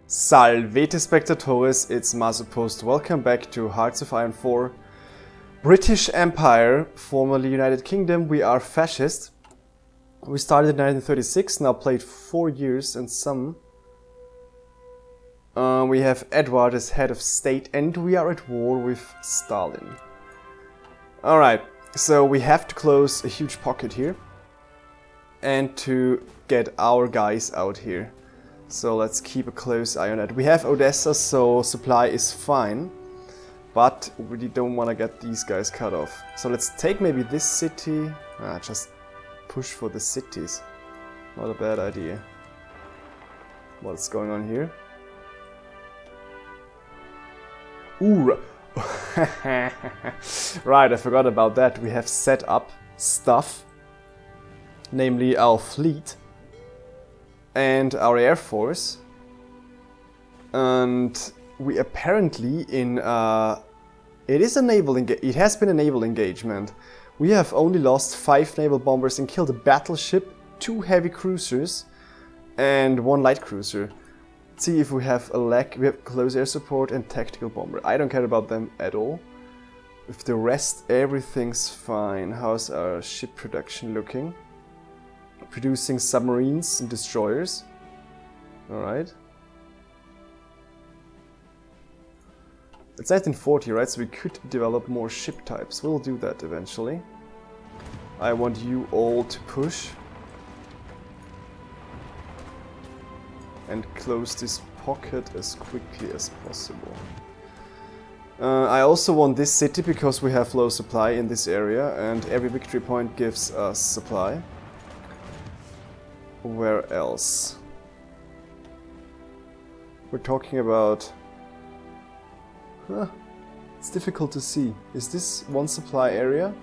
Salvete Spectatores, it's Masopust. Welcome back to Hearts of Iron 4. British Empire, formerly United Kingdom, we are fascist. We started in 1936, now played 4 years and some. We have Edward as head of state and we are at war with Stalin. Alright, so we have to close a huge pocket here. And to get our guys out here. So let's keep a close eye on it. We have Odessa, so supply is fine. But we don't want to get these guys cut off. So let's take maybe this city. Just push for the cities. Not a bad idea. What's going on here? Ooh! Right, I forgot about that. We have set up stuff. Namely our fleet. And our air force, and we apparently in it has been a naval engagement. We have only lost 5 naval bombers and killed a battleship, 2 heavy cruisers, and 1 light cruiser. Let's see if we have a lack. We have close air support and tactical bomber. I don't care about them at all. With the rest, everything's fine. How's our ship production looking? Producing submarines and destroyers. Alright. It's 1940, right? So we could develop more ship types. We'll do that eventually. I want you all to push. And close this pocket as quickly as possible. I also want this city because we have low supply in this area and every victory point gives us supply. Where else? We're talking about... it's difficult to see. Is this one supply area?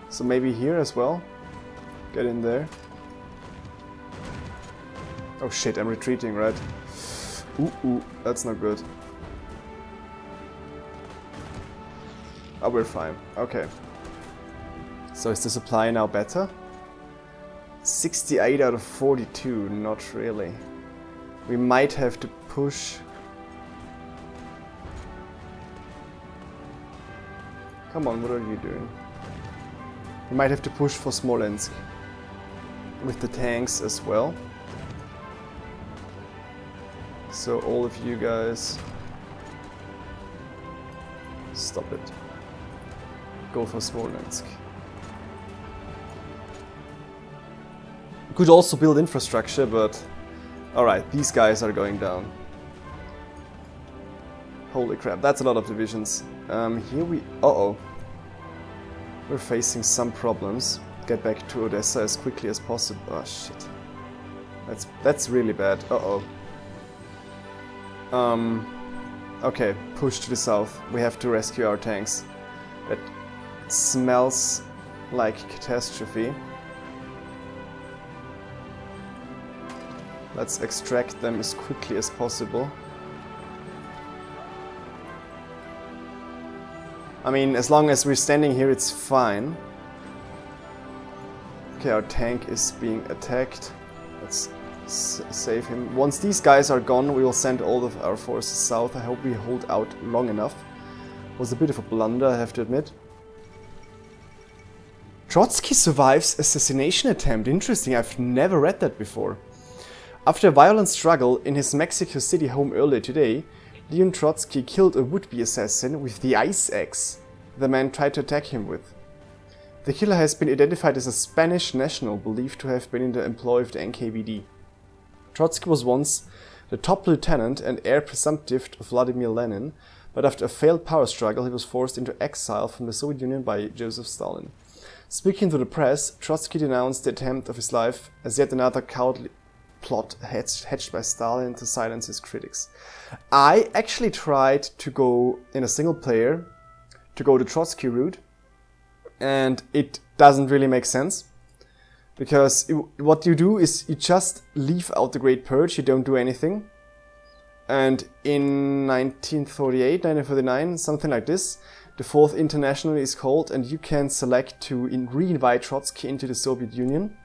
So maybe here as well? Get in there. Oh shit, I'm retreating, right? Ooh, that's not good. Oh, we're fine. Okay. So is the supply now better? 68 out of 42, not really. We might have to push. Come on, what are you doing? We might have to push for Smolensk. With the tanks as well. So all of you guys... Stop it. Go for Smolensk. Could also build infrastructure, but alright, these guys are going down. Holy crap, that's a lot of divisions. Here we... Uh-oh. We're facing some problems. Get back to Odessa as quickly as possible. Oh shit. That's really bad. Uh-oh. Okay, push to the south. We have to rescue our tanks. That smells like catastrophe. Let's extract them as quickly as possible. I mean, as long as we're standing here, it's fine. Okay, our tank is being attacked. Let's save him. Once these guys are gone, we will send all of our forces south. I hope we hold out long enough. Was a bit of a blunder, I have to admit. Trotsky survives assassination attempt. Interesting, I've never read that before. After a violent struggle in his Mexico City home earlier today, Leon Trotsky killed a would-be assassin with the ice axe the man tried to attack him with. The killer has been identified as a Spanish national believed to have been in the employ of the NKVD. Trotsky was once the top lieutenant and heir presumptive of Vladimir Lenin, but after a failed power struggle he was forced into exile from the Soviet Union by Joseph Stalin. Speaking to the press, Trotsky denounced the attempt of his life as yet another cowardly plot hatched by Stalin to silence his critics. I actually tried to go in a single player, to go the Trotsky route, and it doesn't really make sense. Because what you do is you just leave out the Great Purge, you don't do anything. And in 1948, 1949, something like this, The Fourth International is called, and you can select to re-invite Trotsky into the Soviet Union.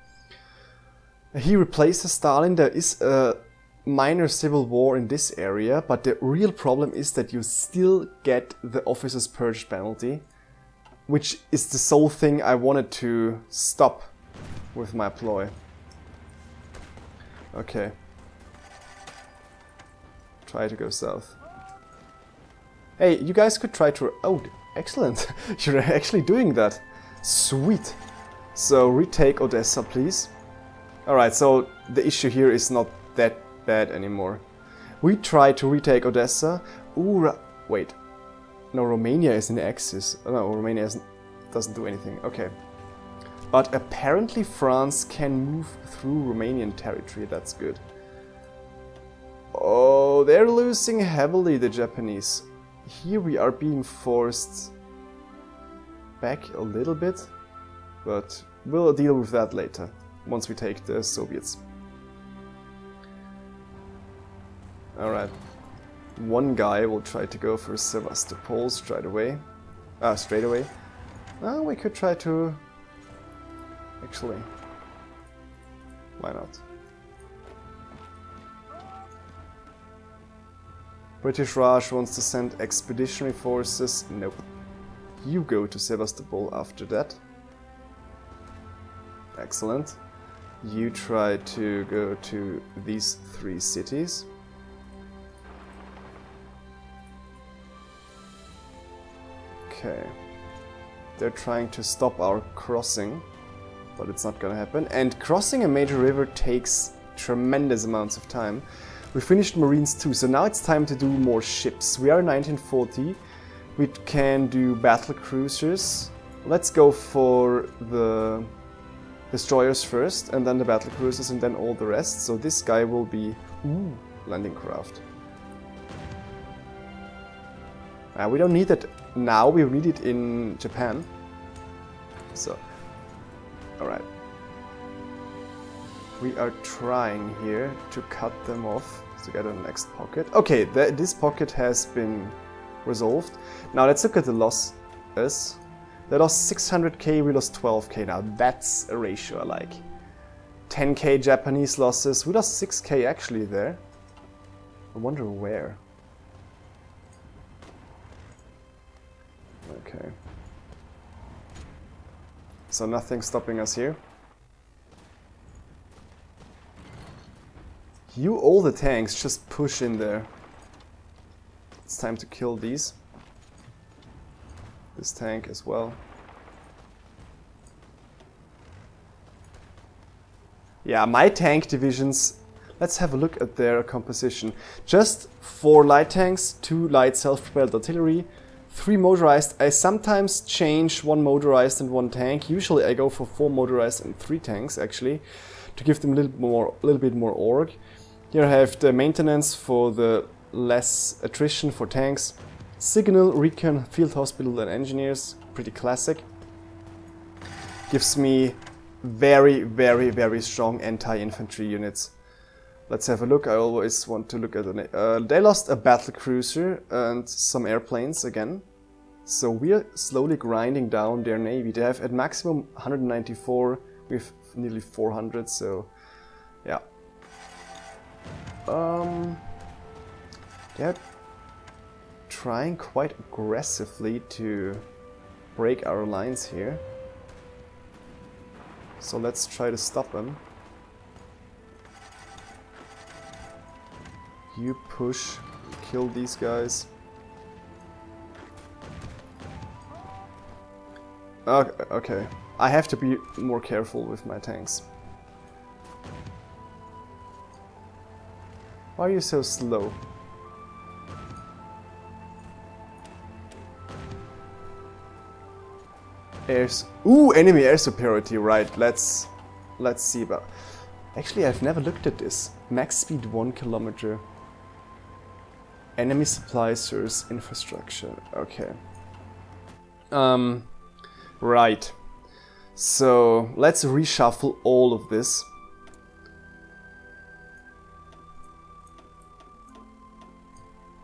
He replaces Stalin. There is a minor civil war in this area, but the real problem is that you still get the officers' purge penalty, which is the sole thing I wanted to stop with my ploy. Okay. Try to go south. Hey, you guys could try to... Oh, excellent. You're actually doing that. Sweet. So retake Odessa, please. Alright, so the issue here is not that bad anymore. We try to retake Odessa. Ooh, wait. No, Romania is in the Axis. Oh, no, Romania doesn't do anything. Okay. But apparently France can move through Romanian territory. That's good. Oh, they're losing heavily, the Japanese. Here we are being forced back a little bit, but we'll deal with that later, once we take the Soviets. Alright. One guy will try to go for Sevastopol straight away. We could try to... Actually, why not? British Raj wants to send expeditionary forces. Nope. You go to Sevastopol after that. Excellent. You try to go to these 3 cities. Okay. They're trying to stop our crossing, but it's not gonna happen. And crossing a major river takes tremendous amounts of time. We finished Marines too, so now it's time to do more ships. We are in 1940. We can do battle cruisers. Let's go for the destroyers first, and then the battle cruisers, and then all the rest. So this guy will be landing craft. We don't need it now, we need it in Japan. So, alright. We are trying here to cut them off to get a next pocket. Okay, this pocket has been resolved. Now let's look at the losses. They lost 600k, we lost 12k. Now that's a ratio I like. 10k Japanese losses. We lost 6k actually there. I wonder where. Okay. So nothing stopping us here. You, all the tanks, just push in there. It's time to kill these. This tank as well. Yeah, my tank divisions, let's have a look at their composition. Just 4 light tanks, 2 light self-propelled artillery, 3 motorized. I sometimes change 1 motorized and 1 tank. Usually I go for 4 motorized and 3 tanks actually, to give them a little bit more org. Here I have the maintenance for the less attrition for tanks. Signal, recon, field hospital and engineers, pretty classic. Gives me very, very, very strong anti-infantry units. Let's have a look. I always want to look at the... they lost a battle cruiser and some airplanes again. So we are slowly grinding down their navy. They have at maximum 194 with nearly 400, so yeah. They're trying quite aggressively to break our lines here. So let's try to stop them. You push, kill these guys. Okay, I have to be more careful with my tanks. Why are you so slow? Enemy air superiority, right, let's see about... Actually, I've never looked at this. Max speed 1 kilometer. Enemy supply source infrastructure, okay. Right. So, let's reshuffle all of this.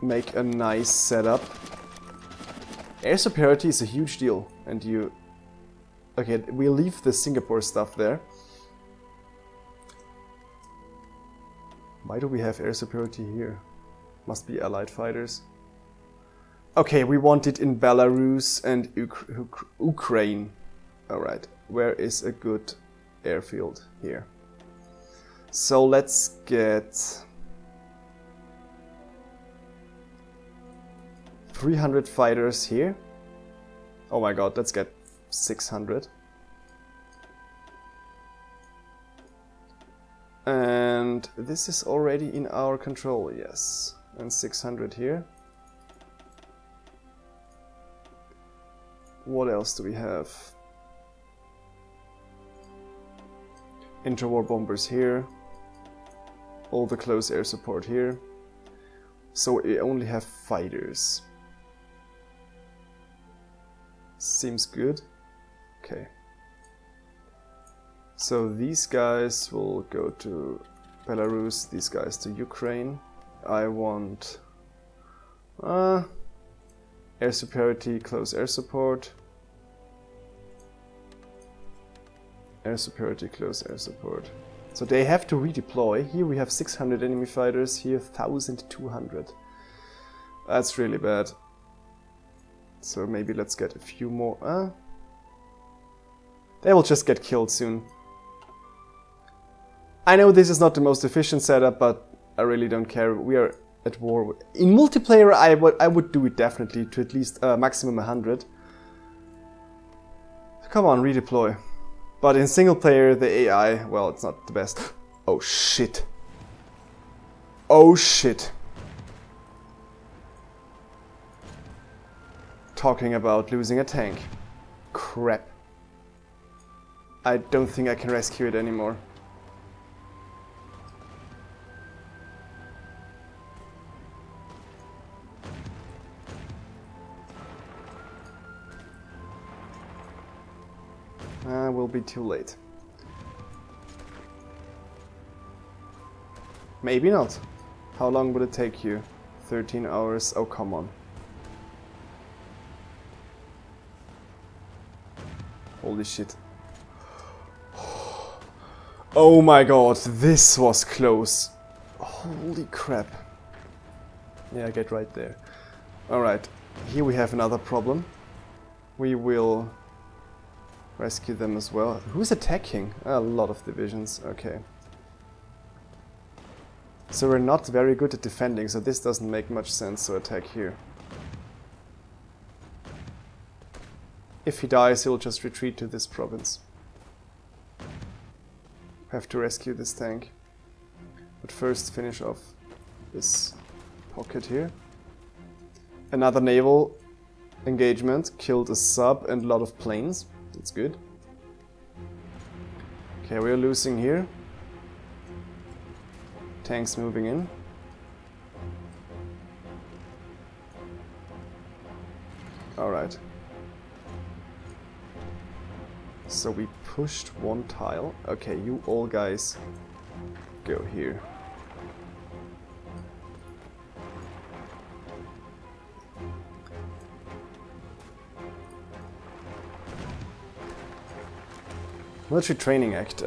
Make a nice setup. Air superiority is a huge deal, and you... Okay, we'll leave the Singapore stuff there. Why do we have air superiority here? Must be allied fighters. Okay, we want it in Belarus and Ukraine. Alright, where is a good airfield? Here. So let's get 300 fighters here. Oh my god, let's get 600. And this is already in our control, yes. And 600 here. What else do we have? Interwar bombers here. All the close air support here. So we only have fighters. Seems good. Okay. So these guys will go to Belarus, these guys to Ukraine. I want air superiority, close air support. Air superiority, close air support. So they have to redeploy. Here we have 600 enemy fighters, here 1200. That's really bad. So maybe let's get a few more. They will just get killed soon. I know this is not the most efficient setup, but I really don't care. We are at war. In multiplayer, I would do it definitely to at least maximum 100. Come on, redeploy. But in single player, the AI, well, it's not the best. Oh shit. Oh shit. Talking about losing a tank. Crap. I don't think I can rescue it anymore. Will be too late. Maybe not. How long would it take you? 13 hours? Oh, come on. Holy shit. Oh my god, this was close. Holy crap. Yeah, get right there. Alright, here we have another problem. We will rescue them as well. Who's attacking? A lot of divisions, okay. So we're not very good at defending, so this doesn't make much sense to attack here. If he dies, he'll just retreat to this province. Have to rescue this tank. But first finish off this pocket here. Another naval engagement, killed a sub and a lot of planes. That's good. Okay, we're losing here. Tanks moving in. Alright. So we pushed one tile. Okay, you all guys go here. Military Training Act.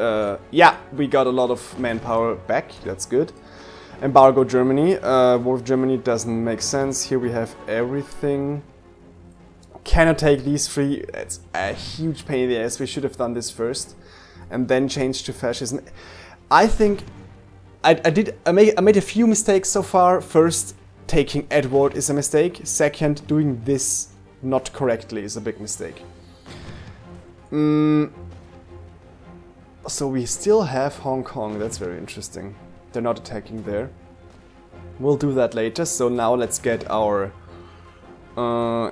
Yeah, we got a lot of manpower back. That's good. Embargo Germany. War with Germany doesn't make sense. Here we have everything. Cannot take these three. It's a huge pain in the ass. We should have done this first and then change to fascism. I think I made a few mistakes so far. First, taking Edward is a mistake. Second, doing this not correctly is a big mistake. So we still have Hong Kong. That's very interesting. They're not attacking there. We'll do that later. So now let's get our...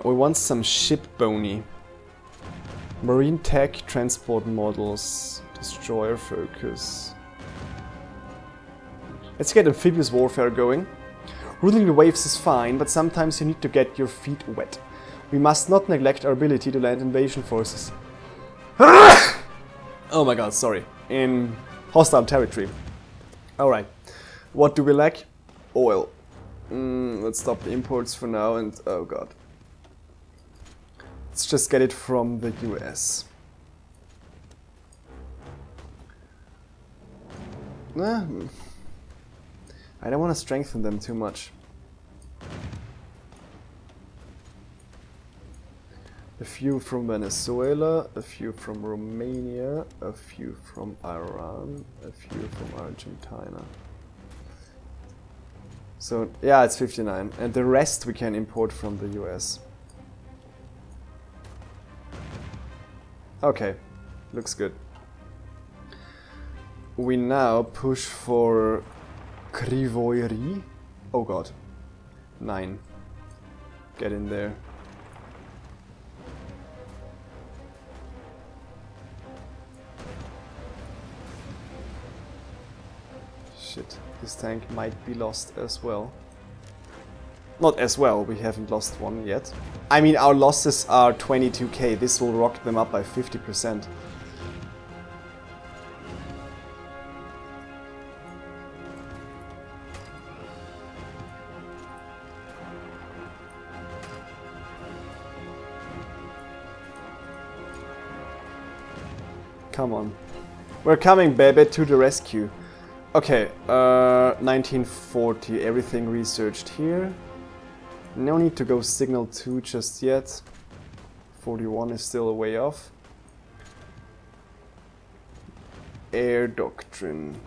we want some ship bony. Marine tech, transport models, destroyer focus. Let's get amphibious warfare going. Ruling the waves is fine, but sometimes you need to get your feet wet. We must not neglect our ability to land invasion forces. Oh my god, sorry. In hostile territory. Alright. What do we lack? Oil. Let's stop the imports for now and... oh god. Let's just get it from the US. Nah, I don't want to strengthen them too much. A few from Venezuela, a few from Romania, a few from Iran, a few from Argentina. So, yeah, it's 59. And the rest we can import from the US. Okay, looks good. We now push for Krivoyri. Oh god. 9. Get in there. Shit, this tank might be lost as well. Not as well, we haven't lost one yet. I mean, our losses are 22k, this will rock them up by 50%. Come on. We're coming, baby, to the rescue. Okay, 1940, everything researched here. No need to go signal 2 just yet. 41 is still a way off. Air doctrine.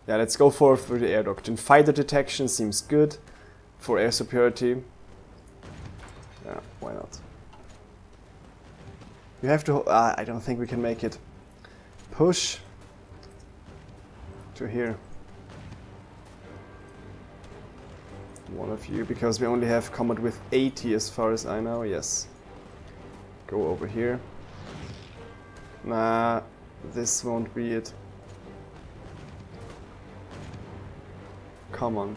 Yeah, let's go for the air doctrine. Fighter detection seems good for air superiority. Yeah, why not? You have to... I don't think we can make it. Push to here. One of you, because we only have combat with 80 as far as I know, yes. Go over here. Nah, this won't be it. Come on.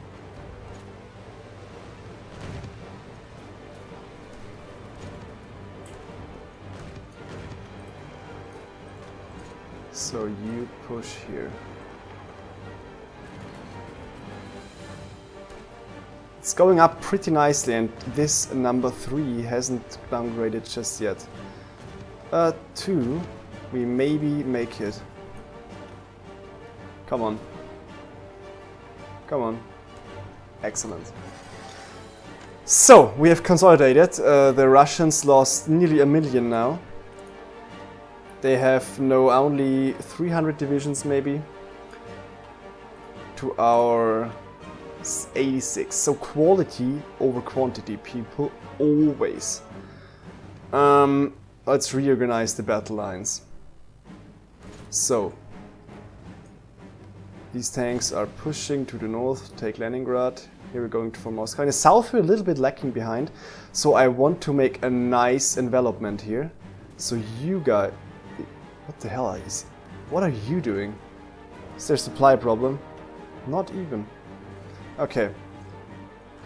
So you push here. It's going up pretty nicely, and this number 3 hasn't downgraded just yet. 2, we maybe make it. Come on. Come on. Excellent. So, we have consolidated. The Russians lost nearly 1 million now. They have now only 300 divisions maybe to our 86. So quality over quantity, people, always. Let's reorganize the battle lines. So these tanks are pushing to the north to take Leningrad. Here we're going for Moscow. In the south we're a little bit lacking behind, so I want to make a nice envelopment here. So you guys... What the hell are these? What are you doing? Is there a supply problem? Not even. Okay.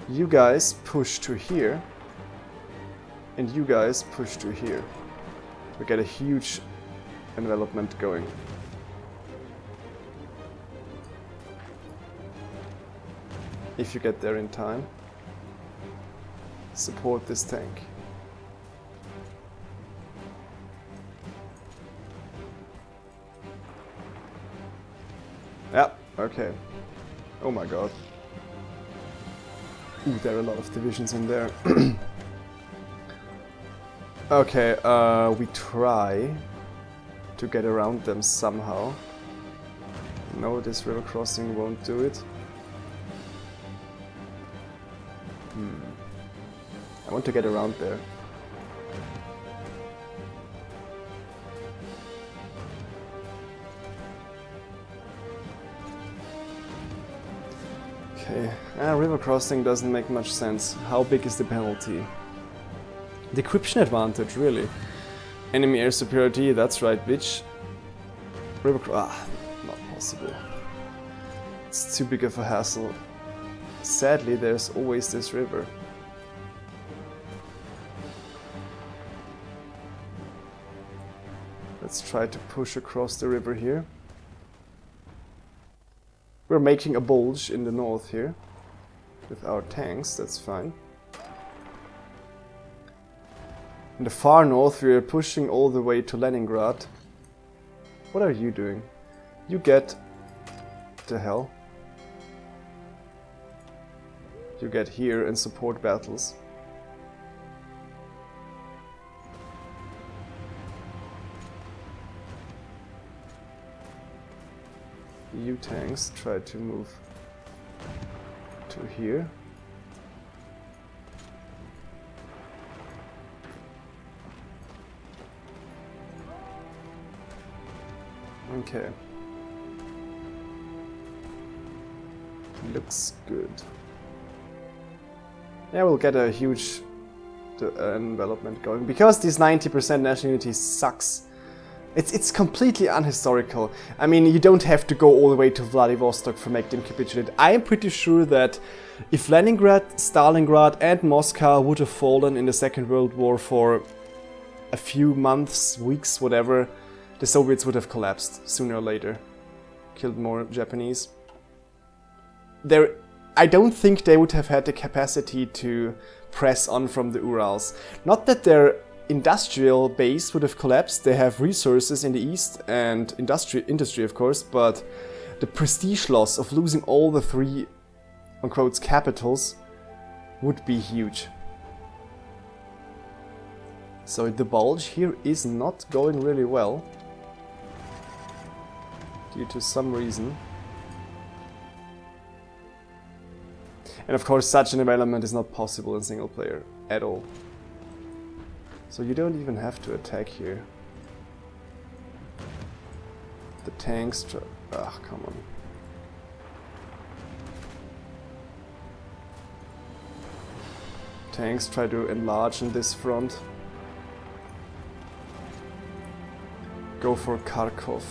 You guys push to here. And you guys push to here. We get a huge envelopment going. If you get there in time. Support this tank. Yeah, okay. Oh my god. Ooh, there are a lot of divisions in there. Okay, we try to get around them somehow. No, this river crossing won't do it. I want to get around there. Okay, river crossing doesn't make much sense. How big is the penalty? Decryption advantage, really. Enemy air superiority, that's right, bitch. River not possible. It's too big of a hassle. Sadly, there's always this river. Let's try to push across the river here. We're making a bulge in the north here with our tanks, that's fine. In the far north, we are pushing all the way to Leningrad. What are you doing? You get... the hell? You get here and support battles. EU tanks try to move to here. Okay. Looks good. Yeah, we'll get a huge envelopment going. Because this 90% national unity sucks. It's completely unhistorical. I mean, you don't have to go all the way to Vladivostok to make them capitulate. I am pretty sure that if Leningrad, Stalingrad and Moscow would have fallen in the Second World War for a few months, weeks, whatever, the Soviets would have collapsed sooner or later. Killed more Japanese. I don't think they would have had the capacity to press on from the Urals. Not that their industrial base would have collapsed, they have resources in the east and industry of course, but the prestige loss of losing all the three, unquote, capitals would be huge. So the bulge here is not going really well, due to some reason. And of course such an development is not possible in single player at all. So you don't even have to attack here. The tanks ah, come on. Tanks try to enlarge in this front. Go for Kharkov.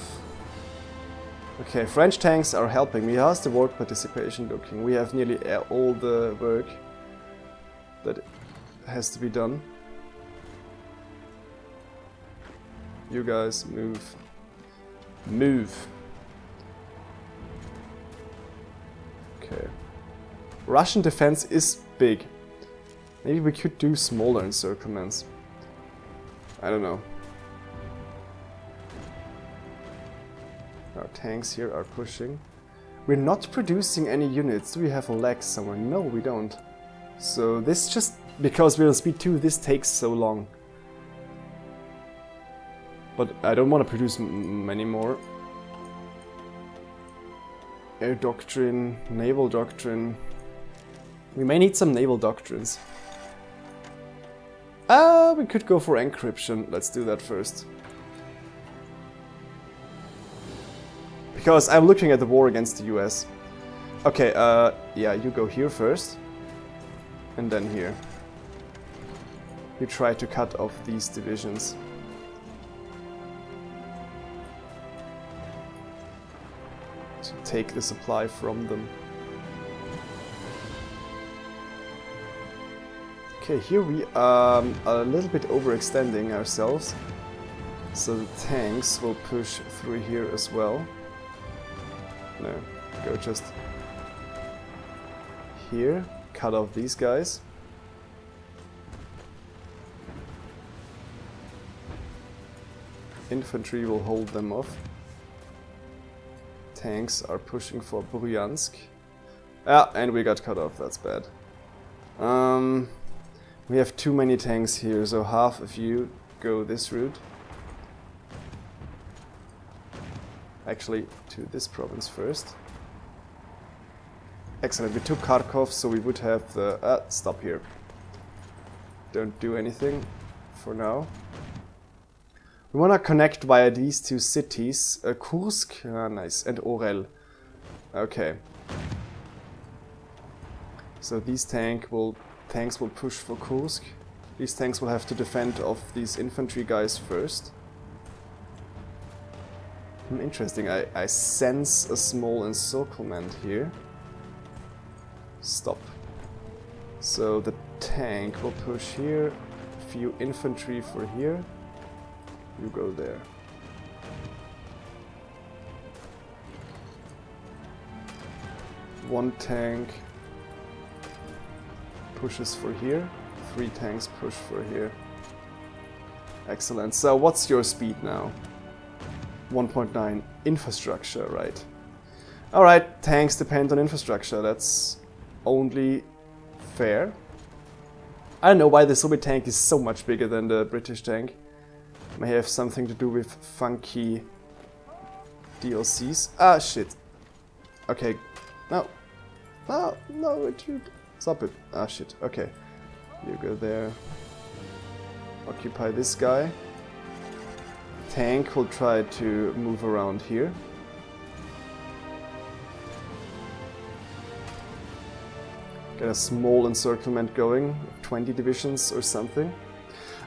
Okay, French tanks are helping me. How's the war participation looking? We have nearly all the work that has to be done. You guys move. Move. Okay. Russian defense is big. Maybe we could do smaller encirclements. I don't know. Our tanks here are pushing. We're not producing any units. Do we have a lag somewhere? No, we don't. So this just... because we're on speed 2, this takes so long. But I don't want to produce many more. Air doctrine, naval doctrine. We may need some naval doctrines. We could go for encryption. Let's do that first. Because I'm looking at the war against the US. Okay, yeah, you go here first. And then here. You try to cut off these divisions. To take the supply from them. Okay, here we are a little bit overextending ourselves. So the tanks will push through here as well. No, go just here, cut off these guys. Infantry will hold them off. Tanks are pushing for Bryansk. Ah, and we got cut off, that's bad. We have too many tanks here, so half of you go this route. Actually, to this province first. Excellent, we took Kharkov, so we would have the... stop here. Don't do anything for now. We want to connect via these two cities, Kursk, nice, and Orel. Okay. So these tanks will push for Kursk. These tanks will have to defend off these infantry guys first. Interesting, I sense a small encirclement here. Stop. So the tank will push here, a few infantry for here. You go there. One tank pushes for here, 3 tanks push for here. Excellent. So what's your speed now? 1.9. Infrastructure, right. Alright, tanks depend on infrastructure. That's only fair. I don't know why the Soviet tank is so much bigger than the British tank. May have something to do with funky DLCs. Ah, shit. Okay. No. No, no, retreat. Stop it. Ah, shit. Okay. You go there. Occupy this guy. Tank will try to move around here. Get a small encirclement going. 20 divisions or something.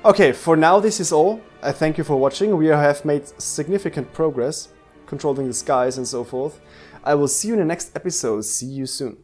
Okay, for now this is all. I thank you for watching. We have made significant progress, controlling the skies and so forth. I will see you in the next episode. See you soon.